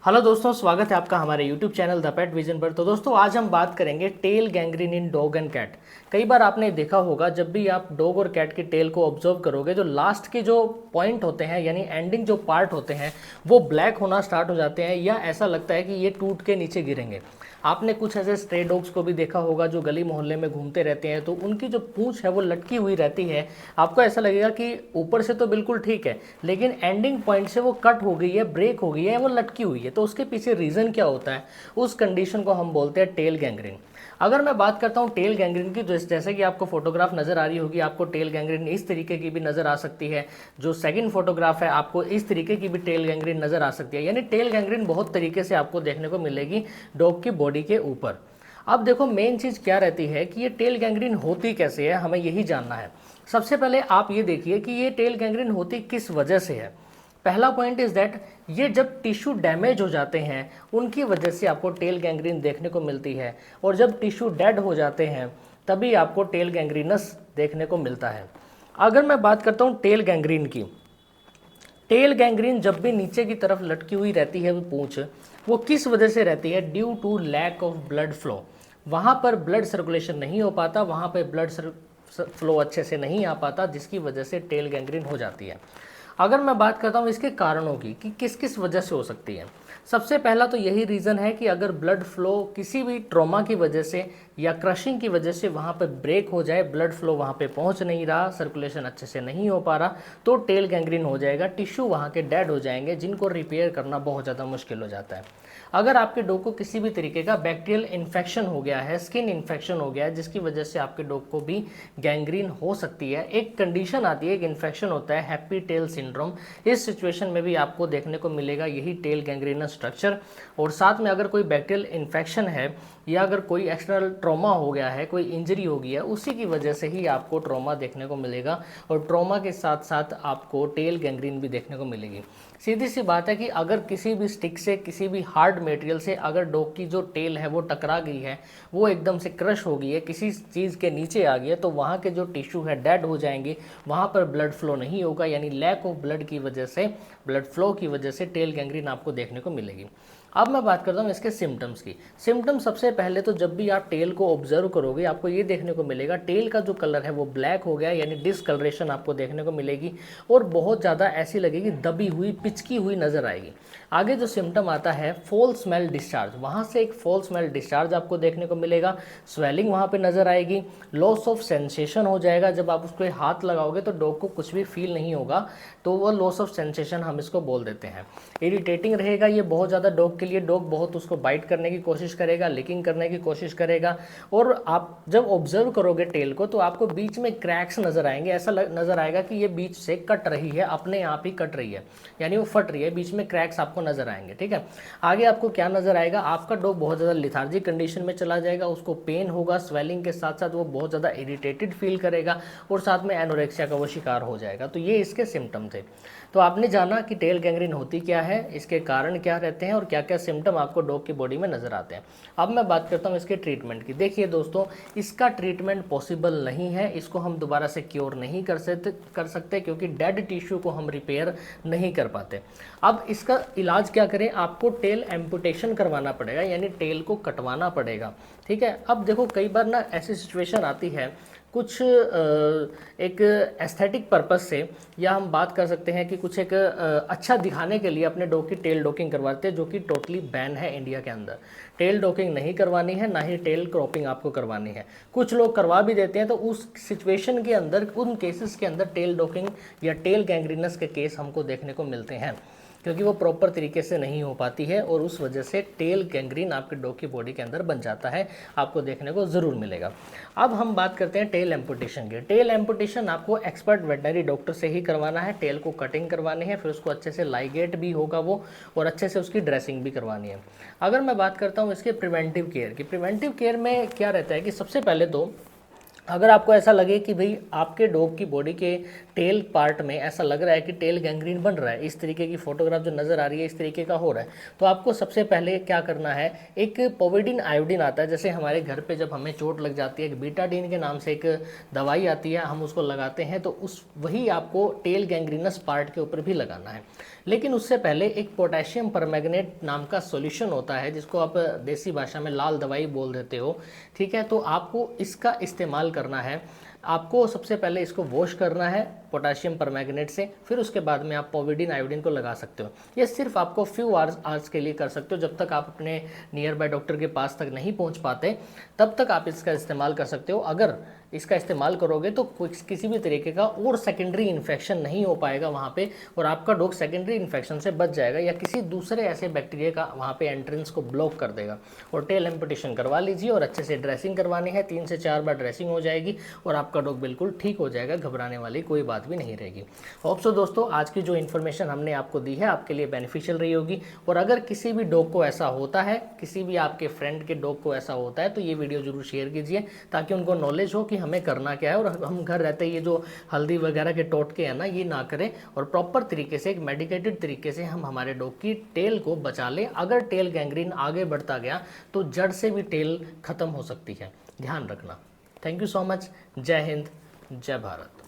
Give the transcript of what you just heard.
Hello दोस्तों, स्वागत है आपका हमारे YouTube channel the pet vision पर। तो दोस्तों आज हम बात करेंगे tail gangrene in dog and cat. कई बार आपने देखा होगा जब भी आप डॉग और कैट की टेल को ऑब्जर्व करोगे, जो लास्ट के जो पॉइंट होते हैं यानी एंडिंग जो पार्ट होते हैं वो ब्लैक होना स्टार्ट हो जाते हैं या ऐसा लगता है कि ये टूट के नीचे गिरेंगे। आपने कुछ ऐसे स्ट्रे डॉग्स को भी देखा होगा जो गली मोहल्ले में घूमते रहते हैं, तो उनकी जो पूंछ है वो लटकी हुई रहती है। आपको ऐसा लगेगा कि ऊपर से तो बिल्कुल ठीक है लेकिन एंडिंग पॉइंट से वो कट हो गई है, ब्रेक हो गई है, वो लटकी हुई है। तो उसके पीछे रीज़न क्या होता है, उस कंडीशन को हम बोलते हैं टेल गैंग्रीन। अगर मैं बात करता हूँ टेल गैंग्रीन की, जैसे कि आपको फोटोग्राफ नज़र आ रही होगी, आपको टेल गैंग्रीन इस तरीके की भी नज़र आ सकती है। जो सेकंड फोटोग्राफ है आपको इस तरीके की भी टेल गैंग्रीन नज़र आ सकती है। यानी टेल गैंग्रीन बहुत तरीके से आपको देखने को मिलेगी डॉग की बॉडी के ऊपर। अब देखो मेन चीज़ क्या रहती है कि ये टेल गैंग्रीन होती कैसे है, हमें यही जानना है। सबसे पहले आप ये देखिए कि ये टेल गैंग्रीन होती किस वजह से है। पहला पॉइंट इज दैट ये जब टिश्यू डैमेज हो जाते हैं उनकी वजह से आपको टेल गैंग्रीन देखने को मिलती है, और जब टिश्यू डेड हो जाते हैं तभी आपको टेल गैंग्रीनस देखने को मिलता है। अगर मैं बात करता हूँ टेल गैंग्रीन की, टेल गैंग्रीन जब भी नीचे की तरफ लटकी हुई रहती है वो पूंछ, वो किस वजह से रहती है? Due to lack of blood flow. वहाँ पर ब्लड सर्कुलेशन नहीं हो पाता, वहाँ पर ब्लड फ्लो अच्छे से नहीं आ पाता, जिसकी वजह से टेल गैंग्रीन हो जाती है। अगर मैं बात करता हूँ इसके कारणों की कि किस किस वजह से हो सकती है, सबसे पहला तो यही रीज़न है कि अगर ब्लड फ्लो किसी भी ट्रॉमा की वजह से या क्रशिंग की वजह से वहाँ पर ब्रेक हो जाए, ब्लड फ्लो वहाँ पे पहुँच नहीं रहा, सर्कुलेशन अच्छे से नहीं हो पा रहा, तो टेल गैंग्रीन हो जाएगा। टिश्यू वहाँ के डेड हो जाएंगे जिनको रिपेयर करना बहुत ज़्यादा मुश्किल हो जाता है। अगर आपके डॉग को किसी भी तरीके का बैक्टीरियल इन्फेक्शन हो गया है, स्किन इन्फेक्शन हो गया है, जिसकी वजह से आपके डॉग को भी गैंग्रीन हो सकती है। एक कंडीशन आती है, एक इन्फेक्शन होता है हैप्पी टेल सिंड्रोम। इस सिचुएशन में भी आपको देखने को मिलेगा यही टेल गैंग्रीनस स्ट्रक्चर। और साथ में अगर कोई बैक्टीरियल इन्फेक्शन है या अगर कोई एक्सटर्नल ट्रॉमा हो गया है, कोई इंजरी हो गई है, उसी की वजह से ही आपको ट्रॉमा देखने को मिलेगा, और ट्रॉमा के साथ साथ आपको टेल गैंग्रीन भी देखने को मिलेगी। सीधी सी बात है कि अगर किसी भी स्टिक से, किसी भी हार्ड मटेरियल से अगर डॉग की जो टेल है वो टकरा गई है, वो एकदम से क्रश हो गई है, किसी चीज़ के नीचे आ गई है, तो वहाँ के जो टिश्यू है डेड हो जाएंगे, वहाँ पर ब्लड फ्लो नहीं होगा, यानी लैक ऑफ ब्लड की वजह से, ब्लड फ्लो की वजह से टेल गैंग्रीन आपको देखने को मिलेगी। अब मैं बात करता हूँ इसके सिम्टम्स की। सिम्टम्स सबसे पहले तो जब भी आप टेल को ऑब्जर्व करोगे आपको ये देखने को मिलेगा टेल का जो कलर है वो ब्लैक हो गया, यानी डिसकलरेशन आपको देखने को मिलेगी, और बहुत ज़्यादा ऐसी लगेगी दबी हुई, पिचकी हुई नज़र आएगी। आगे जो सिम्टम आता है फॉल स्मेल डिस्चार्ज, वहाँ से एक फॉल स्मेल डिस्चार्ज आपको देखने को मिलेगा। स्वेलिंग वहाँ पे नज़र आएगी। लॉस ऑफ सेंसेशन हो जाएगा, जब आप उसको हाथ लगाओगे तो डॉग को कुछ भी फील नहीं होगा, तो वो लॉस ऑफ सेंसेशन हम इसको बोल देते हैं। इरिटेटिंग रहेगा ये बहुत ज़्यादा डॉग के लिए, डॉग बहुत उसको बाइट करने की कोशिश करेगा, लिकिंग करने की कोशिश करेगा। और आप जब ऑब्जर्व करोगे टेल को तो आपको बीच में क्रैक्स नज़र आएंगे, ऐसा नज़र आएगा कि ये बीच से कट रही है, अपने आप ही कट रही है, यानी वो फट रही है, बीच में क्रैक्स आपको नजर आएंगे। ठीक है, आगे आपको क्या नजर आएगा, आपका डॉग बहुत ज़्यादा लिथार्जिक कंडीशन में चला जाएगा, उसको पेन होगा, स्वेलिंग के साथ साथ वो बहुत ज़्यादा इरिटेटेड फील करेगा, और साथ में एनोरेक्सिया का वो शिकार हो जाएगा। तो ये इसके सिम्टम थे। तो आपने जाना कि टेल गैंग्रीन होती क्या है, इसके कारण क्या रहते हैं, और क्या क्या सिम्टम आपको डॉग की बॉडी में नजर आते हैं। अब मैं बात करता हूँ इसके ट्रीटमेंट की। देखिए दोस्तों, इसका ट्रीटमेंट पॉसिबल नहीं है, इसको हम दोबारा से क्योर नहीं कर सकते क्योंकि डेड टिश्यू को हम रिपेयर नहीं कर पाते। अब इसका इलाज क्या करें, आपको टेल एम्पुटेशन करवाना पड़ेगा, यानी टेल को कटवाना पड़ेगा। ठीक है, अब देखो कई बार ना ऐसी सिचुएशन आती है, कुछ एक एस्थेटिक पर्पस से, या हम बात कर सकते हैं कि कुछ एक अच्छा दिखाने के लिए अपने डॉग की टेल डॉकिंग करवाते हैं, जो कि टोटली बैन है इंडिया के अंदर। टेल डॉकिंग नहीं करवानी है, ना ही टेल क्रॉपिंग आपको करवानी है। कुछ लोग करवा भी देते हैं, तो उस सिचुएशन के अंदर, उन केसेस के अंदर टेल डॉकिंग या टेल गैंग्रीनस के केस हमको देखने को मिलते हैं, क्योंकि वो प्रॉपर तरीके से नहीं हो पाती है, और उस वजह से टेल गैंग्रीन आपके डॉग की बॉडी के अंदर बन जाता है, आपको देखने को ज़रूर मिलेगा। अब हम बात करते हैं टेल एम्पुटेशन की। टेल एम्पुटेशन आपको एक्सपर्ट वेटनरी डॉक्टर से ही करवाना है, टेल को कटिंग करवानी है, फिर उसको अच्छे से लाइगेट भी होगा वो, और अच्छे से उसकी ड्रेसिंग भी करवानी है। अगर मैं बात करता हूँ इसके प्रिवेंटिव केयर की, प्रिवेंटिव केयर में क्या रहता है कि सबसे पहले तो अगर आपको ऐसा लगे कि भाई आपके डॉग की बॉडी के टेल पार्ट में ऐसा लग रहा है कि टेल गैंग्रीन बन रहा है, इस तरीके की फोटोग्राफ जो नज़र आ रही है इस तरीके का हो रहा है, तो आपको सबसे पहले क्या करना है, एक पोविडिन आयोडीन आता है, जैसे हमारे घर पे जब हमें चोट लग जाती है, एक बीटाडीन के नाम से एक दवाई आती है, हम उसको लगाते हैं, तो उस वही आपको टेल गैंग्रीनस पार्ट के ऊपर भी लगाना है। लेकिन उससे पहले एक पोटेशियम परमैंगनेट नाम का सॉल्यूशन होता है, जिसको आप देसी भाषा में लाल दवाई बोल देते हो, ठीक है। तो आपको इसका इस्तेमाल करना है। आपको सबसे पहले इसको वॉश करना है पोटेशियम परमैंगनेट से, फिर उसके बाद में आप पोविडीन आयोडीन को लगा सकते हो। ये सिर्फ आपको फ्यू आवर्स के लिए कर सकते हो, जब तक आप अपने नियर बाय डॉक्टर के पास तक नहीं पहुंच पाते तब तक आप इसका इस्तेमाल कर सकते हो। अगर इसका इस्तेमाल करोगे तो किसी भी तरीके का और सेकेंडरी इन्फेक्शन नहीं हो पाएगा वहाँ पे, और आपका डॉग सेकेंडरी इन्फेक्शन से बच जाएगा या किसी दूसरे ऐसे बैक्टीरिया का वहाँ पे एंट्रेंस को ब्लॉक कर देगा। और टेल एम्पुटेशन करवा लीजिए और अच्छे से ड्रेसिंग करवानी है, 3 से 4 बार ड्रेसिंग हो जाएगी और आपका डॉग बिल्कुल ठीक हो जाएगा, घबराने वाली कोई बात भी नहीं रहेगी। होप सो दोस्तों, आज की जो इन्फॉर्मेशन हमने आपको दी है आपके लिए बेनिफिशियल रही होगी। और अगर किसी भी डॉग को ऐसा होता है, किसी भी आपके फ्रेंड के डॉग को ऐसा होता है, तो ये वीडियो जरूर शेयर कीजिए ताकि उनको नॉलेज हो कि हमें करना क्या है, और हम घर रहते ये जो हल्दी वगैरह के टोटके हैं ना, ये ना करें और प्रॉपर तरीके से एक मेडिकेटेड तरीके से हम हमारे डॉग की टेल को बचा लें। अगर टेल गैंग्रीन आगे बढ़ता गया तो जड़ से भी टेल खत्म हो सकती है, ध्यान रखना। Thank you so much. जय हिंद, जय भारत।